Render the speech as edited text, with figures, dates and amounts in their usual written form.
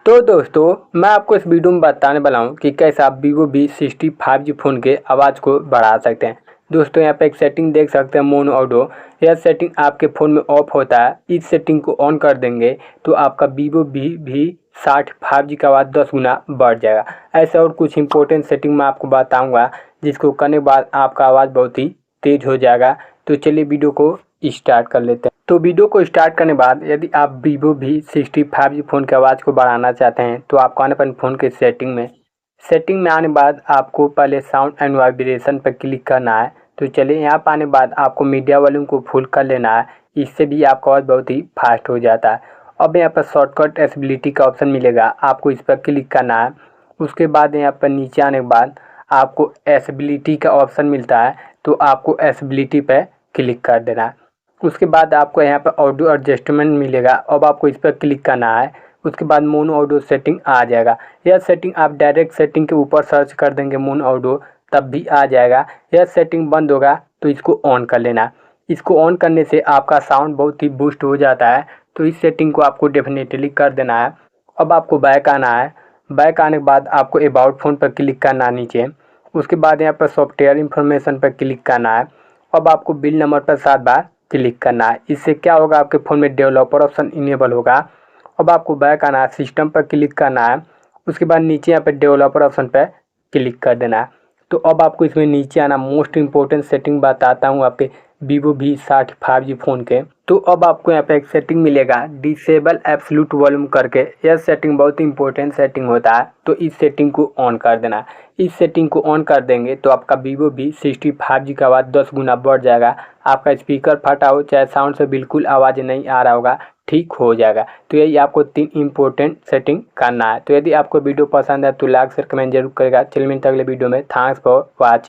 तो दोस्तों मैं आपको इस वीडियो में बताने वाला हूँ कि कैसे आप Vivo V60 5G फ़ोन के आवाज़ को बढ़ा सकते हैं। दोस्तों यहाँ पे एक सेटिंग देख सकते हैं मोनो ऑडियो। यह सेटिंग आपके फ़ोन में ऑफ होता है। इस सेटिंग को ऑन कर देंगे तो आपका Vivo V60 5G का आवाज़ 10 गुना बढ़ जाएगा। ऐसा और कुछ इंपॉर्टेंट सेटिंग मैं आपको बताऊँगा जिसको करने के बाद आपका आवाज़ बहुत ही तेज़ हो जाएगा। तो चलिए वीडियो को स्टार्ट कर लेते हैं। तो वीडियो को स्टार्ट करने के बाद यदि आप Vivo V60 5G फ़ोन की आवाज़ को बढ़ाना चाहते हैं तो आपको आना अपने फ़ोन के सेटिंग में आने के बाद आपको पहले साउंड एंड वाइब्रेशन पर क्लिक करना है। तो चलिए यहाँ पर आने के बाद आपको मीडिया वॉल्यूम को फुल कर लेना है। इससे भी आपका आवाज़ बहुत ही फास्ट हो जाता है। अब यहाँ पर शॉर्टकट एसेबिलिटी का ऑप्शन मिलेगा, आपको इस पर क्लिक करना है। उसके बाद यहाँ पर नीचे आने के बाद आपको एसेबिलिटी का ऑप्शन मिलता है, तो आपको एसेबिलिटी पर क्लिक कर देना है। उसके बाद आपको यहाँ पर ऑडियो एडजस्टमेंट मिलेगा, अब आपको इस पर क्लिक करना है। उसके बाद मोनो ऑडियो सेटिंग आ जाएगा। यह सेटिंग आप डायरेक्ट सेटिंग के ऊपर सर्च कर देंगे मोनो ऑडियो, तब भी आ जाएगा। यह सेटिंग बंद होगा तो इसको ऑन कर लेना। इसको ऑन करने से आपका साउंड बहुत ही बूस्ट हो जाता है, तो इस सेटिंग को आपको डेफिनेटली कर देना है। अब आपको बैक आना है। बैक आने के बाद आपको अबाउट फ़ोन पर क्लिक करना है नीचे। उसके बाद यहाँ पर सॉफ्टवेयर इंफॉर्मेशन पर क्लिक करना है। अब आपको बिल नंबर पर 7 बार क्लिक करना है। इससे क्या होगा, आपके फ़ोन में डेवलपर ऑप्शन इनेबल होगा। अब आपको बैक आना है, सिस्टम पर क्लिक करना है। उसके बाद नीचे यहाँ पे डेवलपर ऑप्शन पर क्लिक कर देना है। तो अब आपको इसमें नीचे आना, मोस्ट इंपॉर्टेंट सेटिंग बताता हूँ आपके Vivo V60 5G फ़ोन के। तो अब आपको यहाँ पे एक सेटिंग मिलेगा डिसेबल एब्सोल्यूट वॉल्यूम करके। यह सेटिंग बहुत ही इंपॉर्टेंट सेटिंग होता है, तो इस सेटिंग को ऑन कर देना। इस सेटिंग को ऑन कर देंगे तो आपका Vivo V60 5G का आवाज़ 10 गुना बढ़ जाएगा। आपका स्पीकर फटा हो चाहे साउंड से बिल्कुल आवाज़ नहीं आ रहा होगा, ठीक हो जाएगा। तो यही आपको 3 इंपॉर्टेंट सेटिंग करना है। तो यदि आपको वीडियो पसंद है तो लाइक शेयर कमेंट जरूर करेगा। चलिए मिलते हैं अगले वीडियो में। Thanks for watching.